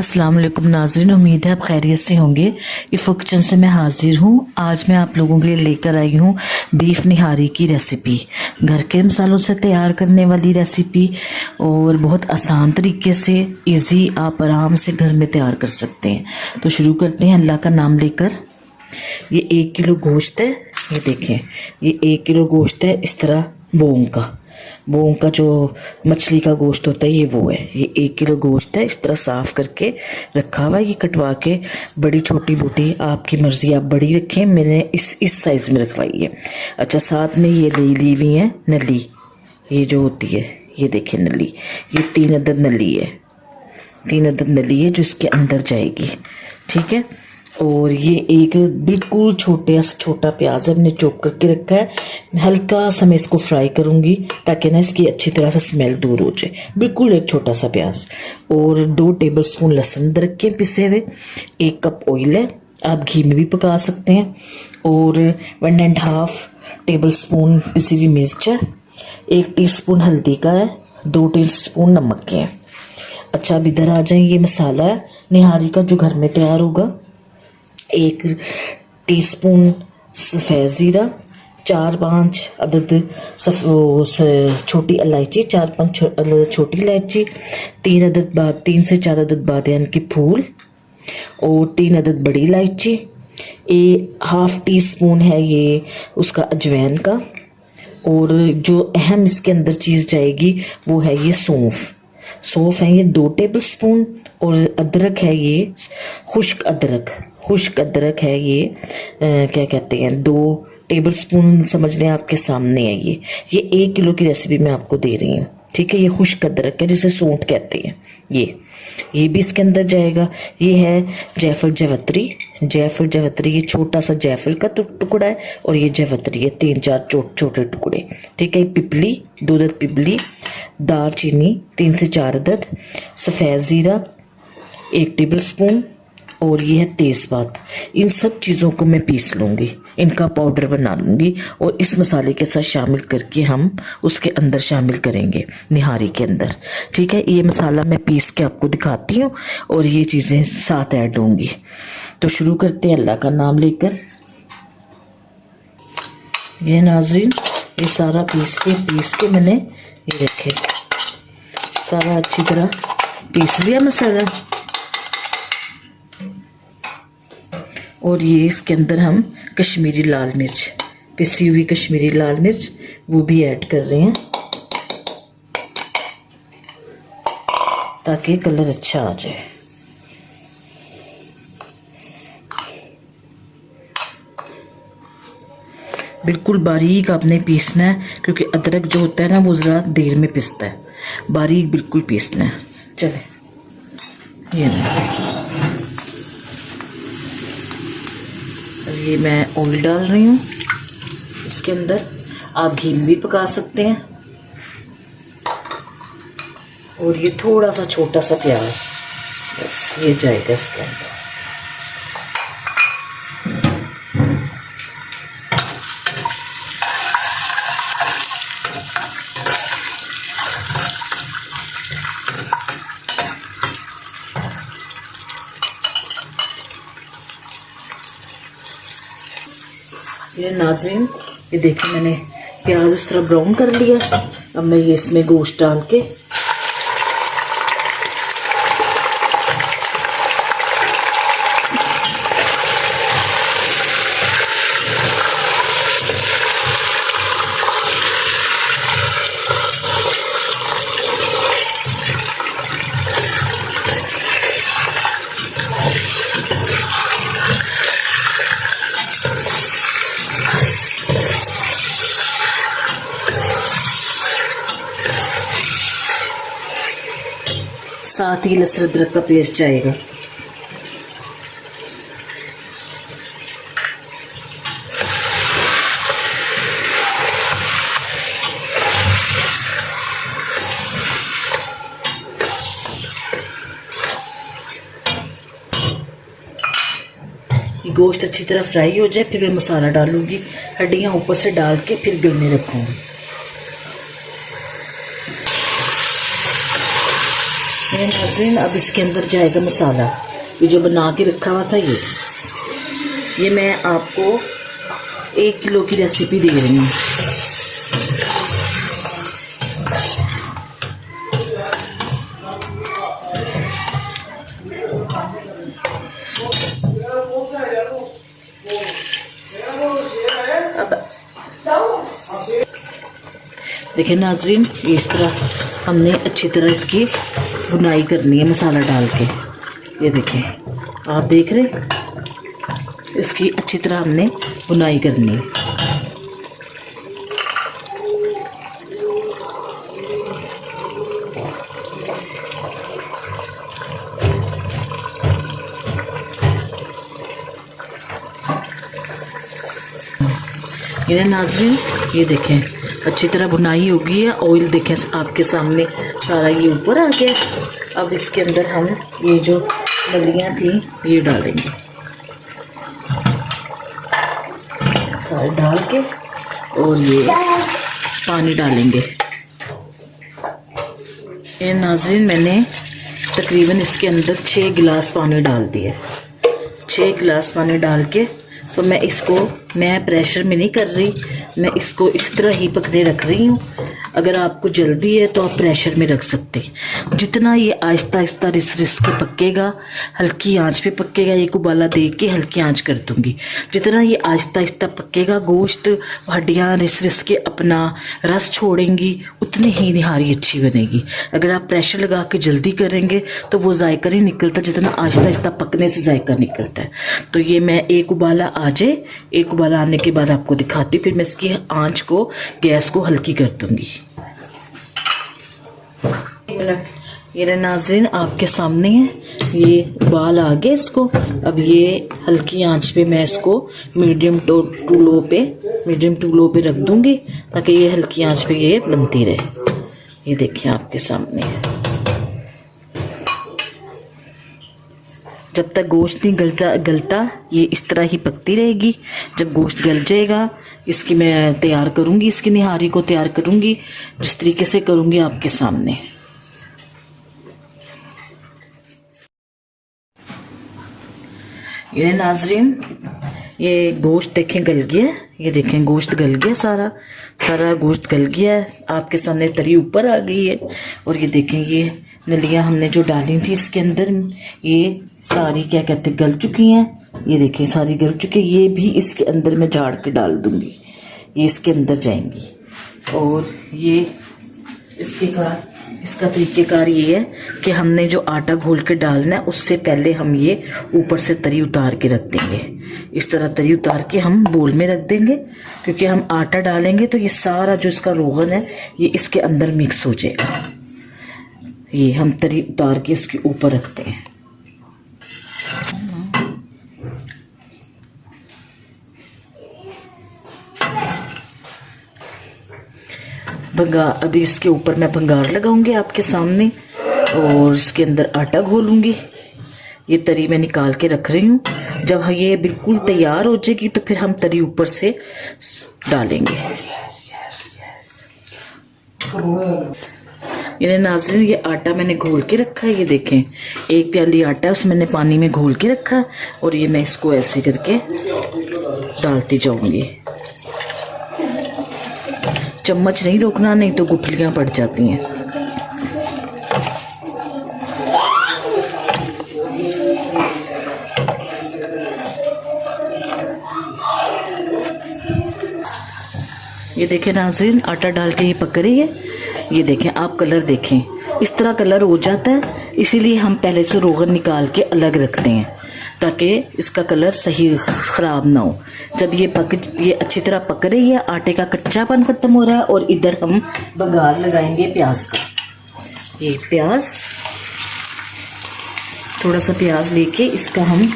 अस्सलाम वालेकुम नाज़रीन, उम्मीद है आप खैरियत से होंगे। इफ़ो किचन से मैं हाजिर हूँ। आज मैं आप लोगों के लिए लेकर आई हूँ बीफ निहारी की रेसिपी। घर के मसालों से तैयार करने वाली रेसिपी और बहुत आसान तरीके से इजी आप आराम से घर में तैयार कर सकते हैं। तो शुरू करते हैं अल्लाह का नाम लेकर। ये 1 किलो गोश्त है, ये देखें, ये 1 किलो गोश्त है इस तरह बोंग का जो मछली का गोश्त होता है ये वो है। ये 1 किलो गोश्त है, इस तरह साफ करके रखा हुआ है। ये कटवा के बड़ी छोटी बोटी आपकी मर्जी, आप बड़ी रखें, मैंने इस साइज में रखवाई है। अच्छा, साथ में ये ली हुई है नली, ये जो होती है, ये देखिए नली, ये 3 अदद नली है, 3 अदद नली है जो इसके अंदर जाएगी, ठीक है। और ये एक बिल्कुल छोटा प्याज हमने चॉप करके रखा है। हल्का सा मैं इसको फ्राई करूंगी ताकि ना इसकी अच्छी तरह से स्मेल दूर हो जाए। बिल्कुल एक छोटा सा प्याज और 2 टेबलस्पून लहसुन अदरक के पिसे हुए, 1 कप ऑयल है, आप घी में भी पका सकते हैं, और 1.5 टेबलस्पून पिसी हुई मिर्च है, 1 टीस्पून हल्दी का है, 2 टीस्पून नमक के हैं। अच्छा, अब इधर आ जाए। ये मसाला है निहारी का जो घर में तैयार होगा। 1 टीस्पून सफ़ेद ज़ीरा, 4-5 अदद छोटी इलायची, 4-5 छोटी इलायची, 3 से 4 अदद बादियान के फूल और 3 अदद बड़ी इलायची। 1/2 टीस्पून है ये उसका अजवाइन का। और जो अहम इसके अंदर चीज़ जाएगी वो है ये सौंफ है ये 2 टेबलस्पून। और अदरक है ये खुश्क अदरक है ये क्या कहते हैं 2 टेबलस्पून, समझ लें आपके सामने है ये 1 किलो की रेसिपी मैं आपको दे रही हूँ, ठीक है। ये खुश्क अदरक है जिसे सौंठ कहते हैं, ये भी इसके अंदर जाएगा। ये है जायफल जवत्री, ये छोटा सा जायफल का टुकड़ा है, और ये जवत्री है 3-4 छोटे टुकड़े, ठीक है। पिपली 2 अदद पिपली, दालचीनी 3 से 4 अदद, सफ़ेद ज़ीरा 1 टेबलस्पून, और ये है तेज़पात। इन सब चीज़ों को मैं पीस लूँगी, इनका पाउडर बना लूँगी और इस मसाले के साथ शामिल करके हम उसके अंदर शामिल करेंगे निहारी के अंदर, ठीक है। ये मसाला मैं पीस के आपको दिखाती हूँ और ये चीज़ें साथ ऐड होंगी। तो शुरू करते हैं अल्लाह का नाम लेकर। ये नाज़रीन, ये सारा पीस के मैंने ये रखे, सारा अच्छी तरह पीस लिया मसाला। और ये इसके अंदर हम कश्मीरी लाल मिर्च, पिसी हुई कश्मीरी लाल मिर्च वो भी ऐड कर रहे हैं ताकि कलर अच्छा आ जाए। बिल्कुल बारीक आपने पीसना है क्योंकि अदरक जो होता है ना वो ज़रा देर में पिसता है, बारीक बिल्कुल पीसना है। चले, ये मैं ऑयल डाल रही हूँ इसके अंदर, आप घी में भी पका सकते हैं। और ये थोड़ा सा छोटा सा प्याज, बस ये जाएगा इसके अंदर। ये नाज़रीन, ये देखिए मैंने प्याज इस तरह ब्राउन कर लिया। अब मैं ये इसमें गोश्त डाल के साथ ही लहसुन अदरक का पेस्ट जाएगा। गोश्त अच्छी तरह फ्राई हो जाए फिर मैं मसाला डालूंगी, हड्डियां ऊपर से डाल के फिर गिरने रखूंगी। ये नाज़रीन अब इसके अंदर जाएगा मसाला, ये जो बना के रखा हुआ था ये मैं आपको 1 किलो की रेसिपी दे रही हूँ। देखिए नाज़रीन, इस तरह हमने अच्छी तरह इसकी बुनाई करनी है मसाला डाल के। ये देखें, आप देख रहे, इसकी अच्छी तरह हमने बुनाई करनी है। ये नाज़रीन, ये देखें अच्छी तरह बुनाई हो गई है। ऑयल देखें आपके सामने सारा ये ऊपर आ गया। अब इसके अंदर हम ये जो नलियाँ थी ये डालेंगे, सारे डाल के, और ये पानी डालेंगे। ये नाज़रीन मैंने तकरीबन इसके अंदर 6 गिलास पानी डाल दिया। 6 गिलास पानी डाल के तो मैं प्रेशर में नहीं कर रही, मैं इसको इस तरह ही पकने रख रही हूँ। अगर आपको जल्दी है तो आप प्रेशर में रख सकते हैं। जितना ये आहिस्ता आहिस्ता रिस के पकेगा, हल्की आंच पे पकेगा, एक उबाला दे के हल्की आंच कर दूंगी। जितना ये आहिस्ता आहिस्ता पकेगा, गोश्त हड्डियाँ रिस के अपना रस छोड़ेंगी, उतनी ही निहारी अच्छी बनेगी। अगर आप प्रेशर लगा के जल्दी करेंगे तो वो जायका नहीं निकलता, जितना आहिस्ता आहिस्ता पकने से जायका निकलता है। तो ये मैं एक उबाला आ जाए, एक उबाला आने के बाद आपको दिखाती, फिर मैं इसकी आंच को, गैस को हल्की कर दूंगी। ये नाज़रीन आपके सामने है, ये उबाल आ गया इसको। अब ये हल्की आंच पे मैं इसको मीडियम टू लो पे रख दूंगी, ताकि ये हल्की आंच पे ये बनती रहे। ये देखिए आपके सामने है। जब तक गोश्त नहीं गलता ये इस तरह ही पकती रहेगी। जब गोश्त गल जाएगा, इसकी मैं तैयार करूंगी, इसकी निहारी को तैयार करूंगी, जिस तरीके से करूंगी आपके सामने। ये नाज़रीन, ये गोश्त देखें गल गया, ये देखें गोश्त गल गया, सारा गोश्त गल गया है। आपके सामने तरी ऊपर आ गई है। और ये देखें, ये नलियाँ हमने जो डाली थी इसके अंदर, ये सारी क्या कहते गल चुकी हैं। ये देखें सारी गल चुकी है। ये भी इसके अंदर मैं झाड़ के डाल दूंगी, ये इसके अंदर जाएंगी। और ये इसका तरीक़ेकार ये है कि हमने जो आटा घोल के डालना है, उससे पहले हम ये ऊपर से तरी उतार के रख देंगे। इस तरह तरी उतार के हम बोल में रख देंगे, क्योंकि हम आटा डालेंगे तो ये सारा जो इसका रोगन है ये इसके अंदर मिक्स हो जाएगा। ये हम तरी उतार के इसके ऊपर रखते हैं। अभी इसके ऊपर मैं भंगार लगाऊंगी आपके सामने, और इसके अंदर आटा घोलूंगी। ये तरी मैं निकाल के रख रही हूँ। जब ये बिल्कुल तैयार हो जाएगी तो फिर हम तरी ऊपर से डालेंगे। ये नाज़रीन, ये आटा मैंने घोल के रखा है। ये देखें, 1 प्याली आटा है, उसमें मैंने पानी में घोल के रखा है। और ये मैं इसको ऐसे करके डालती जाऊंगी। चम्मच नहीं रोकना, नहीं तो गुठलियां पड़ जाती हैं। ये देखें नाज़रीन, आटा डाल के ये पक रही है। ये देखें आप, कलर देखें, इस तरह कलर हो जाता है। इसीलिए हम पहले से रोगन निकाल के अलग रखते हैं, ताकि इसका कलर सही ख़राब ना हो। जब ये अच्छी तरह पक रही है, आटे का कच्चापन ख़त्म हो रहा है, और इधर हम बघार लगाएंगे प्याज का। ये प्याज, थोड़ा सा प्याज लेके इसका हम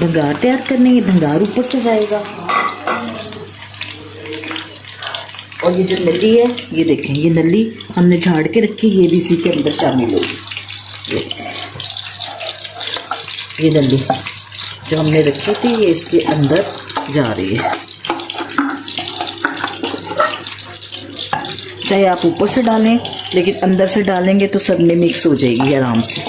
बघार तैयार करने, ये बघार ऊपर से जाएगा। और ये जो नली है, ये देखें, ये नली हमने झाड़ के रखी, ये भी इसी के अंदर शामिल होगी। ये नली जो हमने रखी थी ये इसके अंदर जा रही है। चाहे आप ऊपर से डालें लेकिन अंदर से डालेंगे तो सब में मिक्स हो जाएगी आराम से।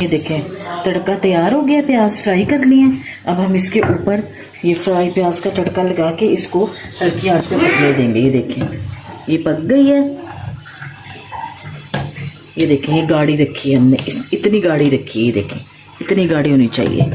ये देखें तड़का तैयार हो गया, प्याज फ्राई कर लिए। अब हम इसके ऊपर ये फ्राई प्याज का तड़का लगा के इसको हल्की आंच पे पकने देंगे। ये देखें ये पक गई है। ये देखें ये गाढ़ी रखी है हमने, इतनी गाढ़ी रखी है। ये देखें इतनी गाढ़ी होनी चाहिए।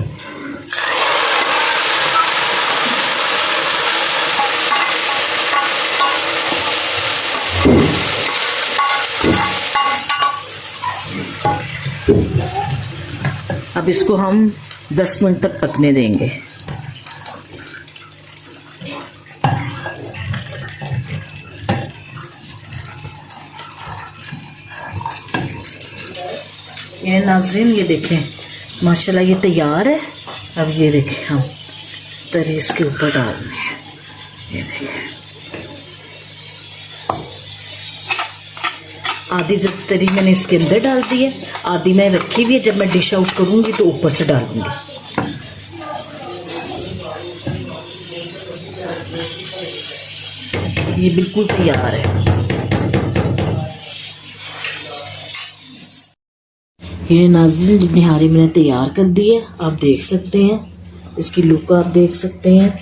अब इसको हम 10 मिनट तक पकने देंगे। ये नाज़रीन ये देखें माशाल्लाह ये तैयार है। अब ये देखें हम तरी इसके ऊपर डाल रहे हैं। ये देखें आधी जो तरी मैंने इसके अंदर डाल दी है, आधी मैं रखी हुई है। जब मैं डिश आउट करूंगी तो ऊपर से डालूंगी। ये बिल्कुल तैयार है। ये नाज़रीन निहारी मैंने तैयार कर दी है, आप देख सकते हैं। इसकी लुक आप देख सकते हैं।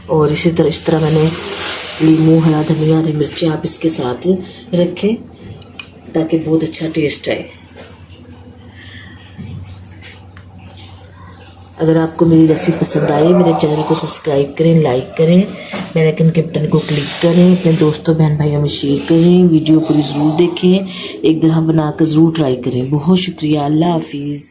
और इस तरह मैंने लीमू, हरा धनिया, हरी मिर्ची आप इसके साथ रखें ताकि बहुत अच्छा टेस्ट आए। अगर आपको मेरी रेसिपी पसंद आए मेरे चैनल को सब्सक्राइब करें, लाइक करें, बेल आइकन के बटन को क्लिक करें, अपने दोस्तों बहन भाइयों में शेयर करें। वीडियो पूरी ज़रूर देखें, एक दफ़ा बनाकर ज़रूर ट्राई करें। बहुत शुक्रिया। अल्लाह हाफिज़।